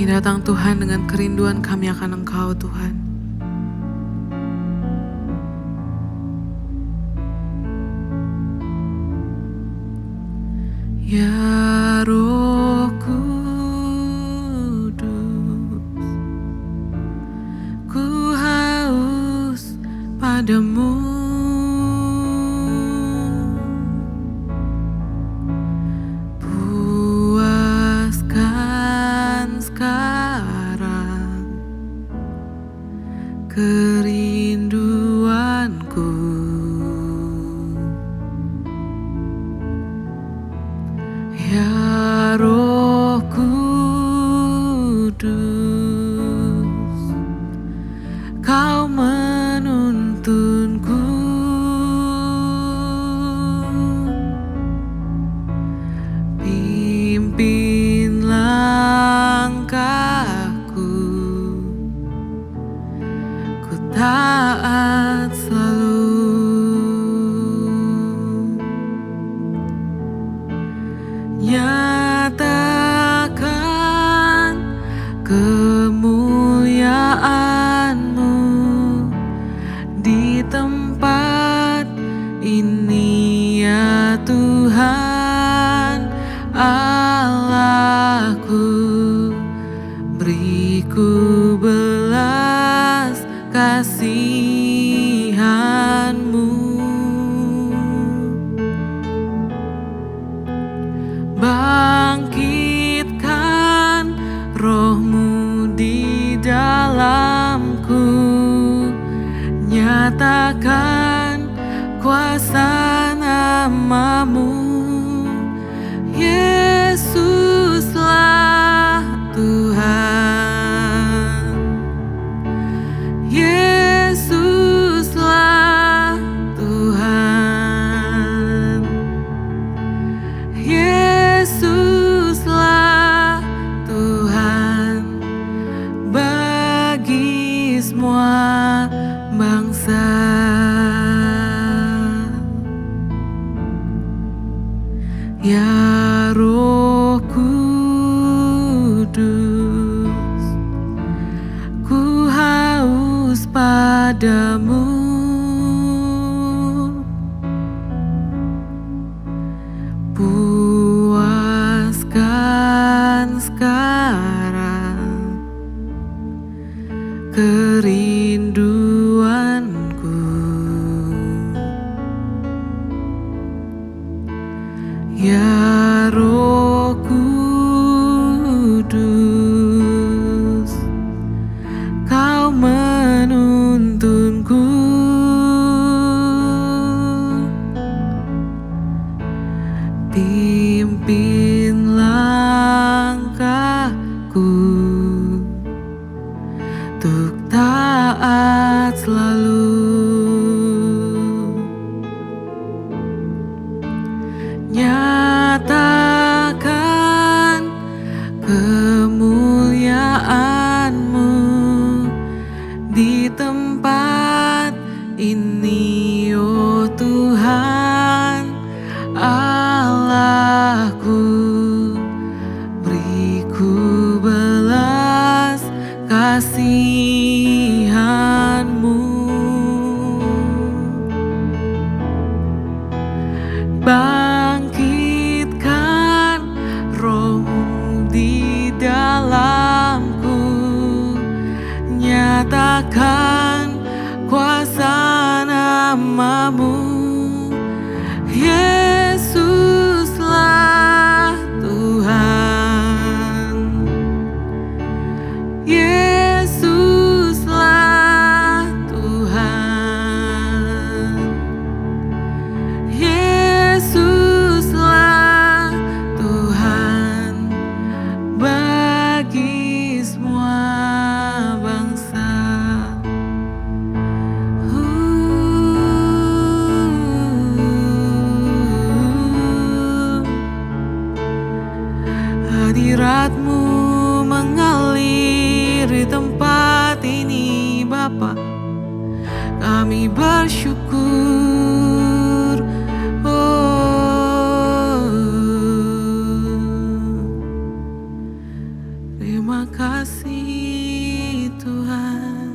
datang Tuhan dengan kerinduan kami akan Engkau Tuhan. Ya Roh Kudus, ku haus padamu. Puaskan sekarang kerinduanku. Ya Roh Kudus, Kau menuntunku. Pimpin langkahku, ku taat selalu. Nyatakan kemuliaan-Mu di tempat ini ya Tuhan Allahku. Beriku belas kasihan-Mu. Bangkitkan Roh-Mu di dalamku, nyatakan kuasa nama-Mu. Yesuslah Tuhan, Yesuslah Tuhan, Yesuslah Tuhan bagi semua bangsa. Ya Roh Kudus, ku haus padamu. Puaskan sekarang kerinduanku. Ya Roh Kudus, Kau menuntunku. Pimpin langkahku untuk taat selalu. Nyatakan kemuliaan-Mu di tempat ini, oh Tuhan Allahku. Beriku belas kasihan-Mu. Bangkitkan Roh-Mu di dalamku, nyatakan kuasa nama-Mu. Yesuslah Tuhan, Yesuslah Tuhan, Yesuslah Tuhan bagi semua bangsa. Hadirat-Mu mengalir di tempat ini Bapa. Kami bersyukur. Oh, terima terima kasih Tuhan.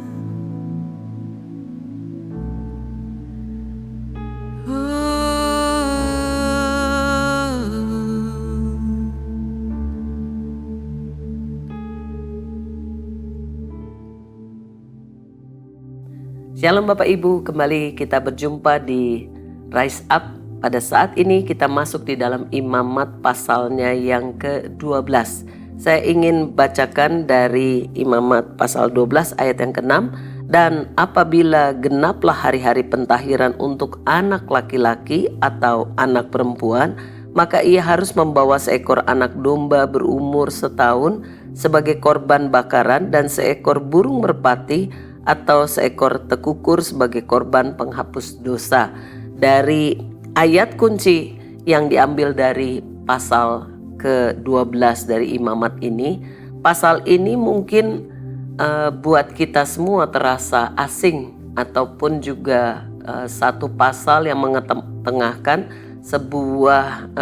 Shalom Bapak Ibu, kembali kita berjumpa di Rise Up. Pada saat ini kita masuk di dalam Imamat pasalnya yang ke-12. Saya ingin bacakan dari Imamat pasal 12 ayat yang ke-6. Dan apabila genaplah hari-hari pentahiran untuk anak laki-laki atau anak perempuan, maka ia harus membawa seekor anak domba berumur setahun sebagai korban bakaran dan seekor burung merpati atau seekor tekukur sebagai korban penghapus dosa. Dari ayat kunci yang diambil dari pasal ke-12 dari Imamat ini, pasal ini mungkin buat kita semua terasa asing, ataupun juga satu pasal yang mengetengahkan sebuah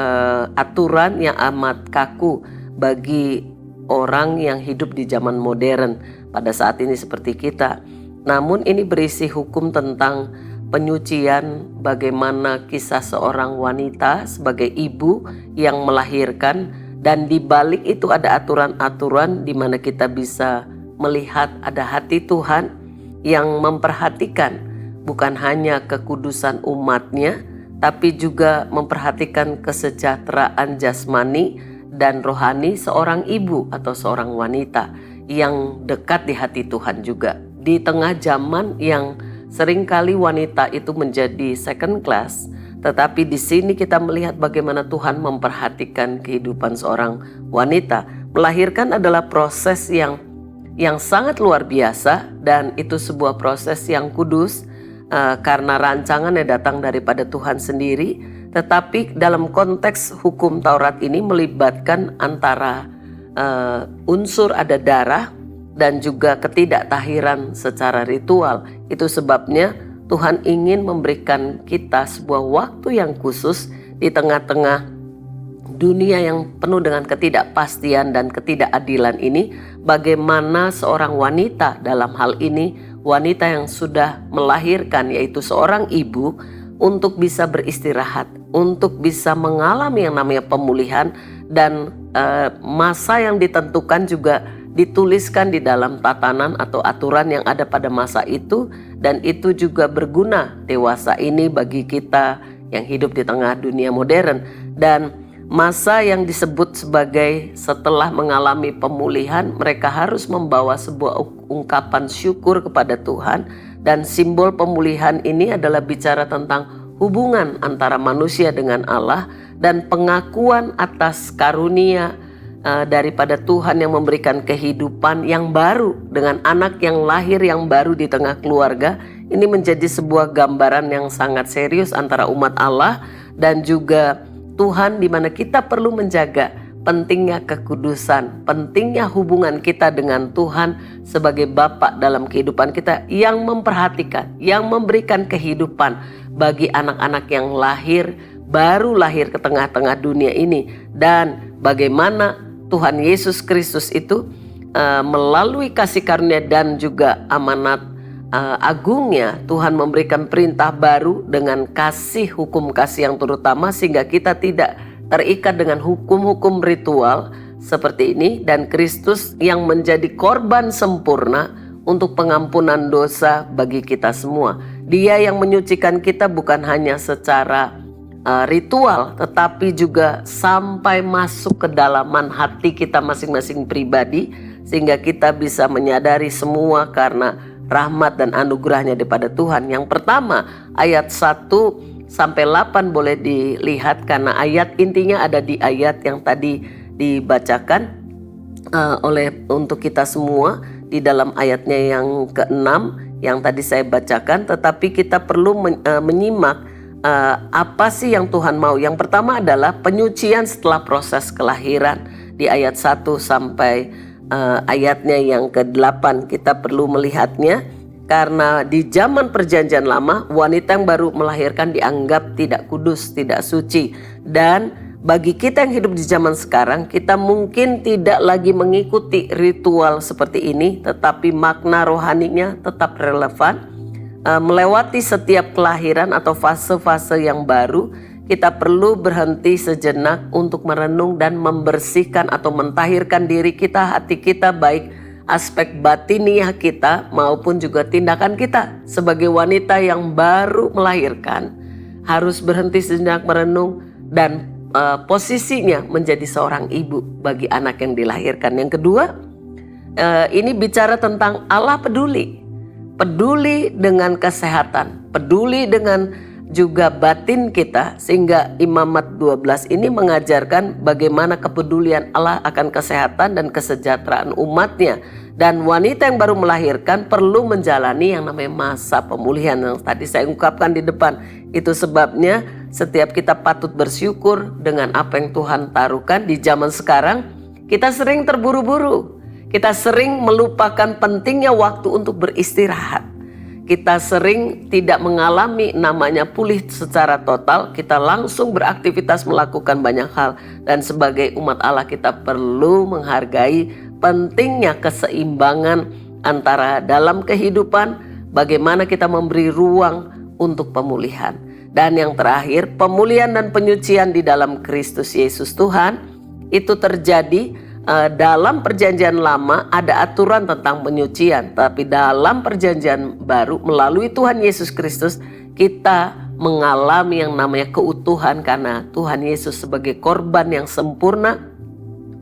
aturan yang amat kaku bagi orang yang hidup di zaman modern pada saat ini seperti kita. Namun ini berisi hukum tentang penyucian, bagaimana kisah seorang wanita sebagai ibu yang melahirkan, dan di balik itu ada aturan-aturan di mana kita bisa melihat ada hati Tuhan yang memperhatikan bukan hanya kekudusan umatnya, tapi juga memperhatikan kesejahteraan jasmani dan rohani seorang ibu atau seorang wanita yang dekat di hati Tuhan juga. Di tengah zaman yang seringkali wanita itu menjadi second class, tetapi di sini kita melihat bagaimana Tuhan memperhatikan kehidupan seorang wanita. Melahirkan adalah proses yang sangat luar biasa, dan itu sebuah proses yang kudus karena rancangannya datang daripada Tuhan sendiri. Tetapi dalam konteks hukum Taurat ini melibatkan antara unsur ada darah dan juga ketidaktahiran secara ritual. Itu sebabnya Tuhan ingin memberikan kita sebuah waktu yang khusus di tengah-tengah dunia yang penuh dengan ketidakpastian dan ketidakadilan ini. Bagaimana seorang wanita, dalam hal ini wanita yang sudah melahirkan, yaitu seorang ibu, untuk bisa beristirahat, untuk bisa mengalami yang namanya pemulihan, dan masa yang ditentukan juga dituliskan di dalam tatanan atau aturan yang ada pada masa itu, dan itu juga berguna dewasa ini bagi kita yang hidup di tengah dunia modern. Dan masa yang disebut sebagai setelah mengalami pemulihan, mereka harus membawa sebuah ungkapan syukur kepada Tuhan, dan simbol pemulihan ini adalah bicara tentang hubungan antara manusia dengan Allah dan pengakuan atas karunia daripada Tuhan yang memberikan kehidupan yang baru dengan anak yang lahir yang baru di tengah keluarga. Ini menjadi sebuah gambaran yang sangat serius antara umat Allah dan juga Tuhan, di mana kita perlu menjaga pentingnya kekudusan, pentingnya hubungan kita dengan Tuhan sebagai Bapa dalam kehidupan kita, yang memperhatikan, yang memberikan kehidupan bagi anak-anak yang baru lahir ke tengah-tengah dunia ini. Dan bagaimana Tuhan Yesus Kristus itu melalui kasih karunia dan juga amanat agungnya, Tuhan memberikan perintah baru dengan kasih, hukum kasih yang terutama, sehingga kita tidak terikat dengan hukum-hukum ritual seperti ini. Dan Kristus yang menjadi korban sempurna untuk pengampunan dosa bagi kita semua. Dia yang menyucikan kita bukan hanya secara ritual, tetapi juga sampai masuk ke dalaman hati kita masing-masing pribadi, sehingga kita bisa menyadari semua karena rahmat dan anugerahnya daripada Tuhan. Yang pertama, ayat 1 sampai 8 boleh dilihat, karena ayat intinya ada di ayat yang tadi dibacakan untuk kita semua di dalam ayatnya yang ke-6 yang tadi saya bacakan. Tetapi kita perlu menyimak apa sih yang Tuhan mau. Yang pertama adalah penyucian setelah proses kelahiran di ayat 1 sampai ayatnya yang ke-8. Kita perlu melihatnya karena di zaman perjanjian lama wanita yang baru melahirkan dianggap tidak kudus, tidak suci, dan bagi kita yang hidup di zaman sekarang, kita mungkin tidak lagi mengikuti ritual seperti ini, tetapi makna rohaninya tetap relevan. Melewati setiap kelahiran atau fase-fase yang baru, kita perlu berhenti sejenak untuk merenung dan membersihkan atau mentahirkan diri kita, hati kita, baik aspek batiniah kita maupun juga tindakan kita. Sebagai wanita yang baru melahirkan, harus berhenti sejenak merenung dan posisinya menjadi seorang ibu bagi anak yang dilahirkan. Yang kedua, ini bicara tentang Allah peduli dengan kesehatan, peduli dengan juga batin kita, sehingga Imamat 12 ini mengajarkan bagaimana kepedulian Allah akan kesehatan dan kesejahteraan umatnya. Dan wanita yang baru melahirkan perlu menjalani yang namanya masa pemulihan yang tadi saya ungkapkan di depan. Itu sebabnya setiap kita patut bersyukur dengan apa yang Tuhan taruhkan. Di zaman sekarang kita sering terburu-buru, kita sering melupakan pentingnya waktu untuk beristirahat. Kita sering tidak mengalami namanya pulih secara total. Kita langsung beraktivitas melakukan banyak hal. Dan sebagai umat Allah kita perlu menghargai pentingnya keseimbangan antara dalam kehidupan, bagaimana kita memberi ruang untuk pemulihan. Dan yang terakhir, pemulihan dan penyucian di dalam Kristus Yesus Tuhan. Itu terjadi dalam perjanjian lama ada aturan tentang penyucian, tapi dalam perjanjian baru melalui Tuhan Yesus Kristus kita mengalami yang namanya keutuhan karena Tuhan Yesus sebagai korban yang sempurna,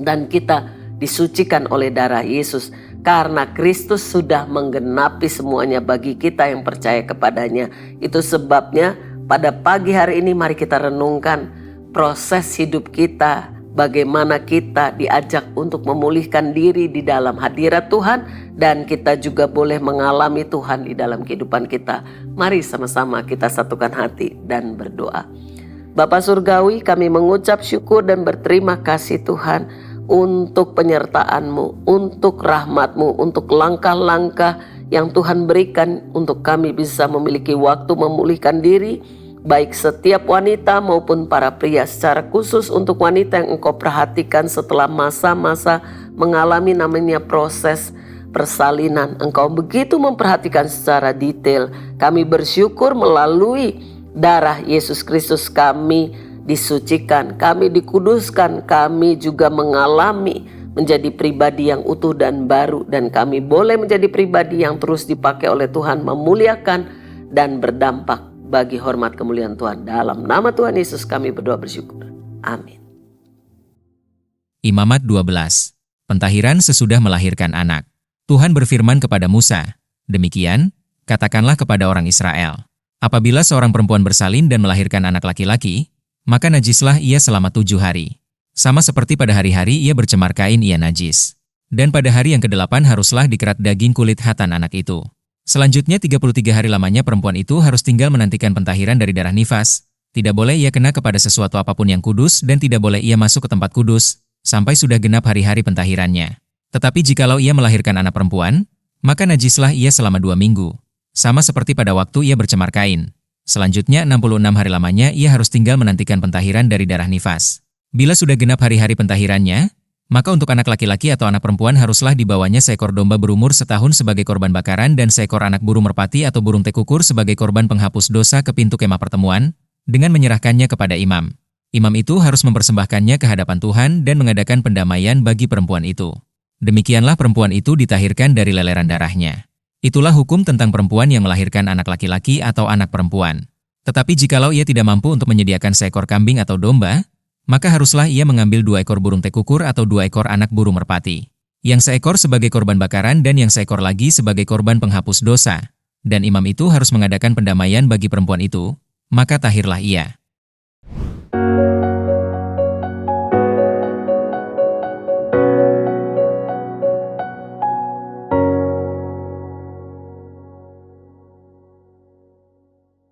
dan kita disucikan oleh darah Yesus karena Kristus sudah menggenapi semuanya bagi kita yang percaya kepadanya. Itu sebabnya pada pagi hari ini mari kita renungkan proses hidup kita, bagaimana kita diajak untuk memulihkan diri di dalam hadirat Tuhan, dan kita juga boleh mengalami Tuhan di dalam kehidupan kita. Mari sama-sama kita satukan hati dan berdoa. Bapa Surgawi, kami mengucap syukur dan berterima kasih Tuhan untuk penyertaan-Mu, untuk rahmat-Mu, untuk langkah-langkah yang Tuhan berikan untuk kami bisa memiliki waktu memulihkan diri, baik setiap wanita maupun para pria. Secara khusus untuk wanita yang Engkau perhatikan setelah masa-masa mengalami namanya proses persalinan, Engkau begitu memperhatikan secara detail. Kami bersyukur melalui darah Yesus Kristus kami disucikan, kami dikuduskan, kami juga mengalami menjadi pribadi yang utuh dan baru, dan kami boleh menjadi pribadi yang terus dipakai oleh Tuhan memuliakan dan berdampak bagi hormat kemuliaan Tuhan. Dalam nama Tuhan Yesus kami berdoa bersyukur. Amin. Imamat 12. Pentahiran sesudah melahirkan anak. Tuhan berfirman kepada Musa, "Demikian, katakanlah kepada orang Israel, apabila seorang perempuan bersalin dan melahirkan anak laki-laki, maka najislah ia selama 7 hari. Sama seperti pada hari-hari ia bercemar kain, ia najis. Dan pada hari yang ke-8 haruslah dikerat daging kulit hatan anak itu. Selanjutnya 33 hari lamanya perempuan itu harus tinggal menantikan pentahiran dari darah nifas. Tidak boleh ia kena kepada sesuatu apapun yang kudus dan tidak boleh ia masuk ke tempat kudus, sampai sudah genap hari-hari pentahirannya. Tetapi jikalau ia melahirkan anak perempuan, maka najislah ia selama 2 minggu. Sama seperti pada waktu ia bercemar kain. Selanjutnya 66 hari lamanya ia harus tinggal menantikan pentahiran dari darah nifas. Bila sudah genap hari-hari pentahirannya, maka untuk anak laki-laki atau anak perempuan haruslah dibawanya seekor domba berumur setahun sebagai korban bakaran dan seekor anak burung merpati atau burung tekukur sebagai korban penghapus dosa ke pintu kemah pertemuan, dengan menyerahkannya kepada imam. Imam itu harus mempersembahkannya ke hadapan Tuhan dan mengadakan pendamaian bagi perempuan itu. Demikianlah perempuan itu ditahirkan dari leleran darahnya. Itulah hukum tentang perempuan yang melahirkan anak laki-laki atau anak perempuan. Tetapi jikalau ia tidak mampu untuk menyediakan seekor kambing atau domba, maka haruslah ia mengambil 2 ekor burung tekukur atau 2 ekor anak burung merpati. Yang seekor sebagai korban bakaran dan yang seekor lagi sebagai korban penghapus dosa. Dan imam itu harus mengadakan pendamaian bagi perempuan itu, maka tahirlah ia.